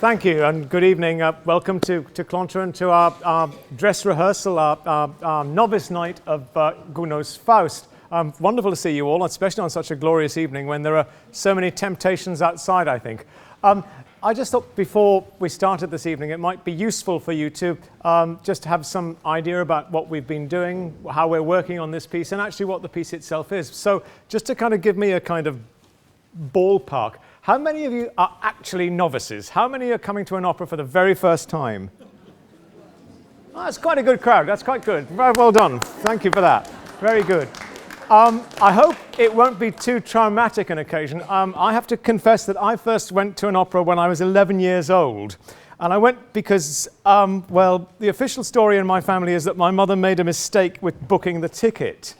Thank you, and good evening. Welcome to Clonter and to our dress rehearsal, our novice night of Gounod's Faust. Wonderful to see you all, especially on such a glorious evening when there are so many temptations outside, I think. I just thought before we started this evening, it might be useful for you to just have some idea about what we've been doing, how we're working on this piece, and actually what the piece itself is. So just to kind of give me a kind of ballpark, how many of you are actually novices? How many are coming to an opera for the very first time? Oh, that's quite a good crowd. That's quite good. Very well done. Thank you for that. Very good. I hope it won't be too traumatic an occasion. I have to confess that I first went to an opera when I was 11 years old. And I went because, well, the official story in my family is that my mother made a mistake with booking the ticket.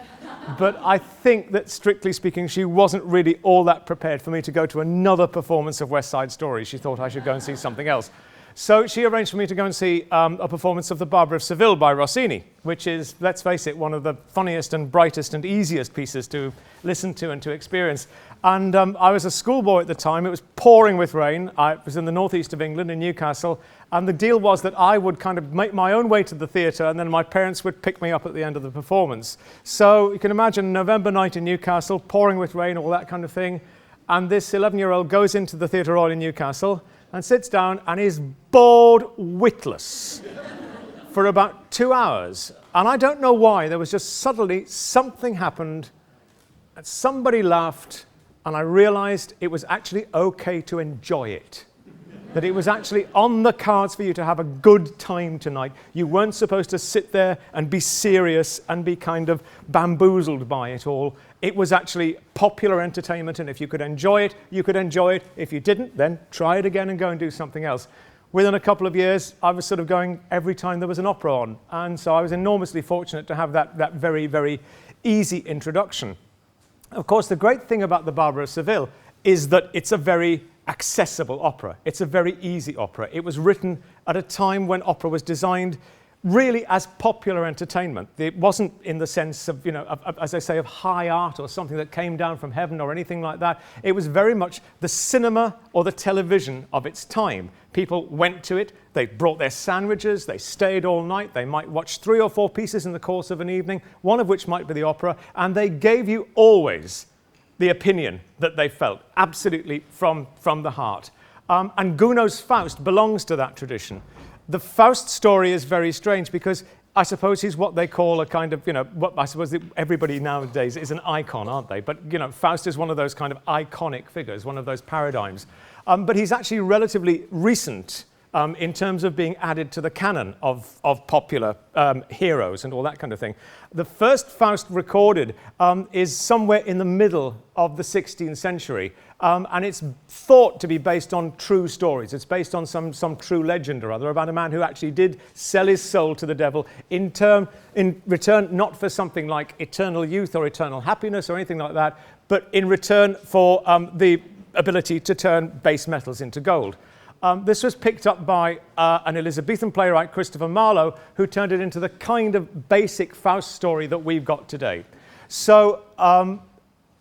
But I think that, strictly speaking, she wasn't really all that prepared for me to go to another performance of West Side Story. She thought I should go and see something else. So she arranged for me to go and see a performance of The Barber of Seville by Rossini, which is, let's face it, one of the funniest and brightest and easiest pieces to listen to and to experience. And I was a schoolboy at the time. It was pouring with rain. I was in the northeast of England, in Newcastle. And the deal was that I would kind of make my own way to the theatre, and then my parents would pick me up at the end of the performance. So you can imagine a November night in Newcastle, pouring with rain, all that kind of thing. And this 11-year-old goes into the Theatre Royal in Newcastle and sits down and is bored witless for about 2 hours. And I don't know why. There was just suddenly something happened, and somebody laughed, and I realized it was actually okay to enjoy it. That it was actually on the cards for you to have a good time tonight. You weren't supposed to sit there and be serious and be kind of bamboozled by it all. It was actually popular entertainment, and if you could enjoy it, you could enjoy it. If you didn't, then try it again and go and do something else. Within a couple of years, I was sort of going every time there was an opera on, and so I was enormously fortunate to have that very, very easy introduction. Of course, the great thing about The Barber of Seville is that it's a very accessible opera. It's a very easy opera. It was written at a time when opera was designed really as popular entertainment. It wasn't in the sense of, as I say, of high art or something that came down from heaven or anything like that. It was very much the cinema or the television of its time. People went to it, they brought their sandwiches, they stayed all night, they might watch 3 or 4 pieces in the course of an evening, one of which might be the opera, and they gave you always the opinion that they felt, absolutely from the heart. And Gounod's Faust belongs to that tradition. The Faust story is very strange because I suppose he's what they call a kind of, what I suppose everybody nowadays is an icon, aren't they? But, Faust is one of those kind of iconic figures, one of those paradigms. But he's actually relatively recent in terms of being added to the canon of popular heroes and all that kind of thing. The first Faust recorded is somewhere in the middle of the 16th century, and it's thought to be based on true stories. It's based on some true legend or other about a man who actually did sell his soul to the devil in return not for something like eternal youth or eternal happiness or anything like that, but in return for the ability to turn base metals into gold. This was picked up by an Elizabethan playwright, Christopher Marlowe, who turned it into the kind of basic Faust story that we've got today. So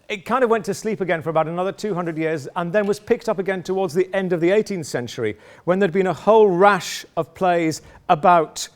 it kind of went to sleep again for about another 200 years and then was picked up again towards the end of the 18th century when there'd been a whole rash of plays about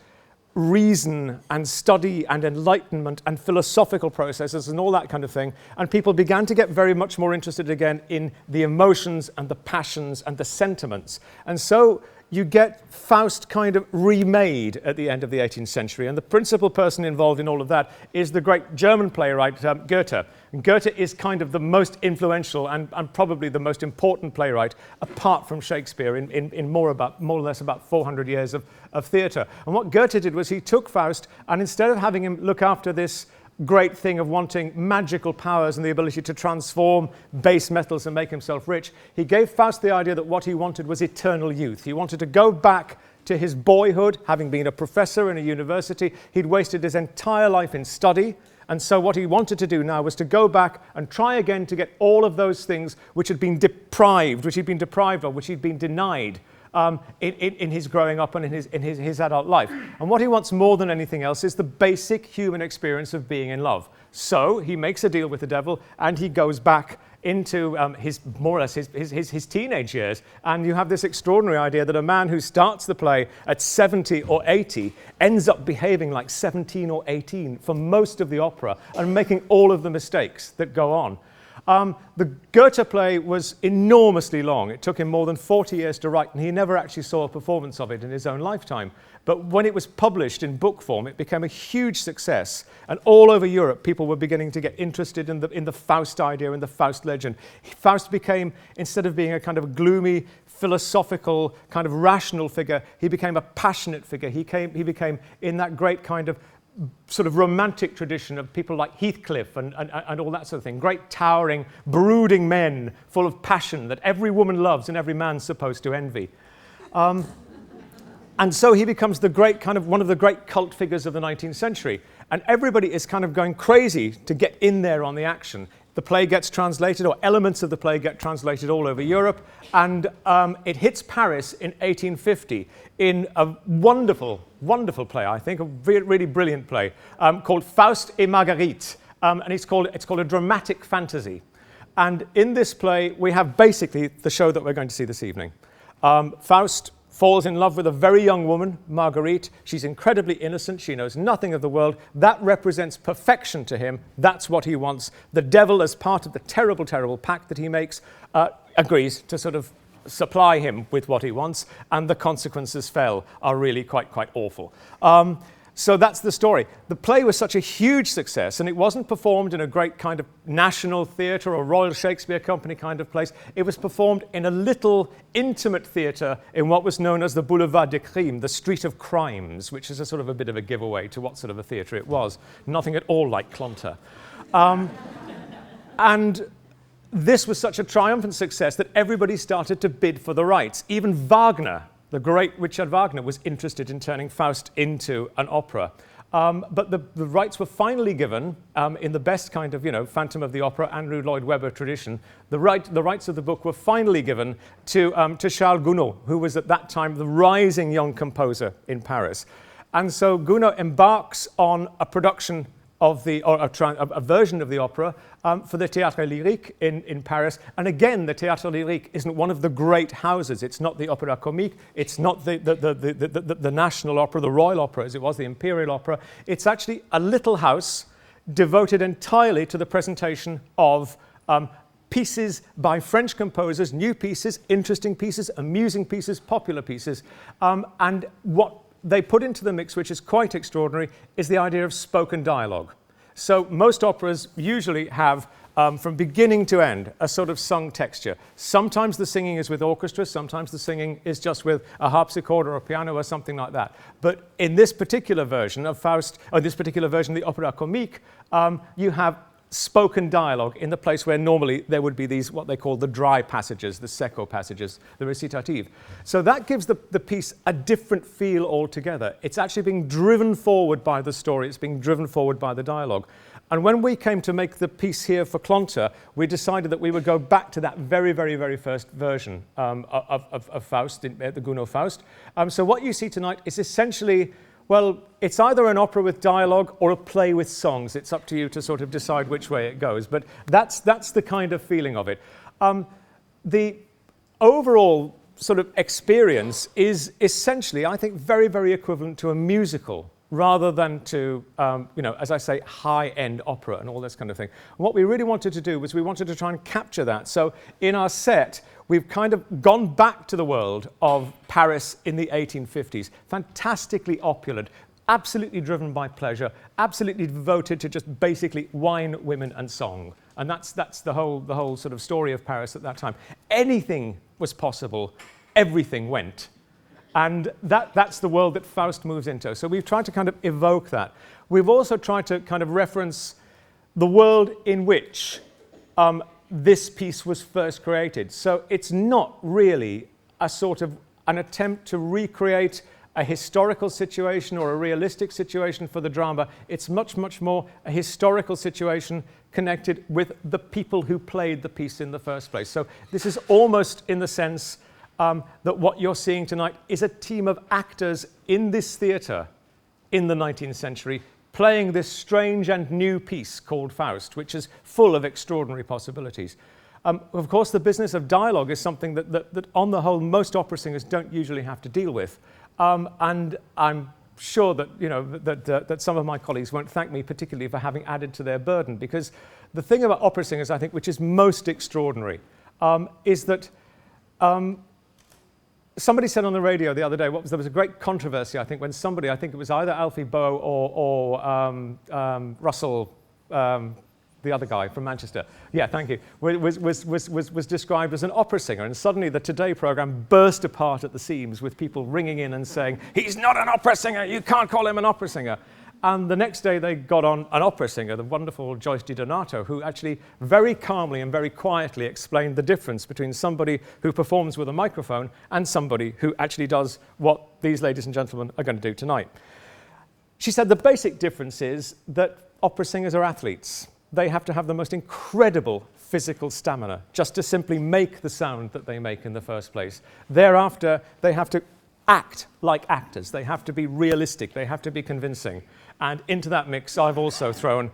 reason and study and enlightenment and philosophical processes and all that kind of thing, and people began to get very much more interested again in the emotions and the passions and the sentiments. And so you get Faust kind of remade at the end of the 18th century, and the principal person involved in all of that is the great German playwright Goethe. And Goethe is kind of the most influential and probably the most important playwright, apart from Shakespeare, in more or less about 400 years of theatre. And what Goethe did was he took Faust, and instead of having him look after this great thing of wanting magical powers and the ability to transform base metals and make himself rich, he gave Faust the idea that what he wanted was eternal youth. He wanted to go back to his boyhood, having been a professor in a university. He'd wasted his entire life in study, and so what he wanted to do now was to go back and try again to get all of those things which he'd been deprived of, which he'd been denied in his growing up and in his adult life. And what he wants more than anything else is the basic human experience of being in love. So he makes a deal with the devil, and he goes back into his more or less his teenage years. And you have this extraordinary idea that a man who starts the play at 70 or 80 ends up behaving like 17 or 18 for most of the opera and making all of the mistakes that go on. The Goethe play was enormously long. It took him more than 40 years to write, and he never actually saw a performance of it in his own lifetime. But when it was published in book form, it became a huge success. And all over Europe, people were beginning to get interested in the Faust idea and the Faust legend. Faust became, instead of being a kind of gloomy, philosophical, kind of rational figure, he became a passionate figure. He became in that great kind of sort of romantic tradition of people like Heathcliff and all that sort of thing. Great, towering, brooding men full of passion that every woman loves and every man's supposed to envy. And so he becomes the great kind of one of the great cult figures of the 19th century. And everybody is kind of going crazy to get in there on the action. The play gets translated, or elements of the play get translated all over Europe, and it hits Paris in 1850 in a wonderful, wonderful play, I think, a really brilliant play called Faust et Marguerite, and it's called a dramatic fantasy. And in this play, we have basically the show that we're going to see this evening. Faust falls in love with a very young woman, Marguerite. She's incredibly innocent. She knows nothing of the world. That represents perfection to him. That's what he wants. The devil, as part of the terrible, terrible pact that he makes, agrees to sort of supply him with what he wants, and the consequences are really quite awful. So that's the story. The play was such a huge success, and it wasn't performed in a great kind of national theatre or Royal Shakespeare Company kind of place. It was performed in a little intimate theatre in what was known as the Boulevard des Crimes, the Street of Crimes, which is a sort of a bit of a giveaway to what sort of a theatre it was. Nothing at all like Clonter. And this was such a triumphant success that everybody started to bid for the rights. Even Wagner, the great Richard Wagner, was interested in turning Faust into an opera. But the rights were finally given in the best kind of, Phantom of the Opera, Andrew Lloyd Webber tradition. The rights of the book were finally given to Charles Gounod, who was at that time the rising young composer in Paris. And so Gounod embarks on a production of a version of the opera for the Théâtre Lyrique in Paris. And again, the Théâtre Lyrique isn't one of the great houses. It's not the Opéra Comique. It's not the national opera, the royal opera, as it was, the imperial opera. It's actually a little house devoted entirely to the presentation of pieces by French composers, new pieces, interesting pieces, amusing pieces, popular pieces. And what they put into the mix, which is quite extraordinary, is the idea of spoken dialogue. So most operas usually have, from beginning to end, a sort of sung texture. Sometimes the singing is with orchestra, sometimes the singing is just with a harpsichord or a piano or something like that. But in this particular version of Faust, or this particular version of the Opéra Comique, you have spoken dialogue in the place where normally there would be these, what they call the dry passages, the secco passages, the recitative. So that gives the piece a different feel altogether. It's actually being driven forward by the story, it's being driven forward by the dialogue. And when we came to make the piece here for Clonter, we decided that we would go back to that very, very, very first version of Faust, the Gounod Faust. So what you see tonight is essentially, well, it's either an opera with dialogue or a play with songs. It's up to you to sort of decide which way it goes. But that's the kind of feeling of it. The overall sort of experience is essentially, I think, very, very equivalent to a musical rather than to, as I say, high-end opera and all this kind of thing. And what we really wanted to do was we wanted to try and capture that. So in our set, we've kind of gone back to the world of Paris in the 1850s. Fantastically opulent, absolutely driven by pleasure, absolutely devoted to just basically wine, women, and song. And that's the whole sort of story of Paris at that time. Anything was possible, everything went. And that's the world that Faust moves into. So we've tried to kind of evoke that. We've also tried to kind of reference the world in which this piece was first created. So it's not really a sort of an attempt to recreate a historical situation or a realistic situation for the drama. It's much, much more a historical situation connected with the people who played the piece in the first place. So this is almost in the sense that what you're seeing tonight is a team of actors in this theatre in the 19th century playing this strange and new piece called Faust, which is full of extraordinary possibilities. Of course, the business of dialogue is something that on the whole, most opera singers don't usually have to deal with. And I'm sure that, that some of my colleagues won't thank me particularly for having added to their burden, because the thing about opera singers, I think, which is most extraordinary, is that somebody said on the radio the other day, there was a great controversy, I think, when somebody, I think it was either Alfie Boe or Russell, the other guy from Manchester, yeah, thank you, was described as an opera singer, and suddenly the Today programme burst apart at the seams with people ringing in and saying, he's not an opera singer, you can't call him an opera singer. And the next day they got on an opera singer, the wonderful Joyce DiDonato, who actually very calmly and very quietly explained the difference between somebody who performs with a microphone and somebody who actually does what these ladies and gentlemen are going to do tonight. She said the basic difference is that opera singers are athletes. They have to have the most incredible physical stamina just to simply make the sound that they make in the first place. Thereafter, they have to act like actors. They have to be realistic. They have to be convincing. And into that mix, I've also thrown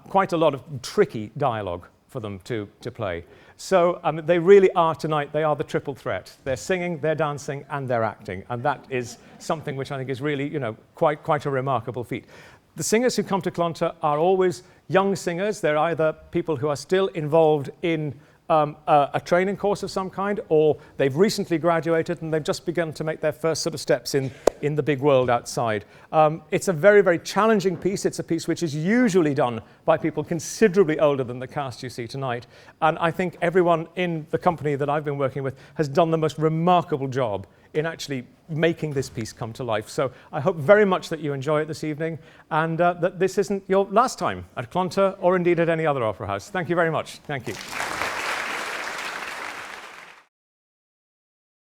quite a lot of tricky dialogue for them to play. So they really are tonight, they are the triple threat. They're singing, they're dancing, and they're acting. And that is something which I think is really, quite a remarkable feat. The singers who come to Clonter are always young singers. They're either people who are still involved in a training course of some kind, or they've recently graduated and they've just begun to make their first sort of steps in the big world outside. It's a very, very challenging piece. It's a piece which is usually done by people considerably older than the cast you see tonight. And I think everyone in the company that I've been working with has done the most remarkable job in actually making this piece come to life. So I hope very much that you enjoy it this evening, and that this isn't your last time at Clonter or indeed at any other opera house. Thank you very much. Thank you.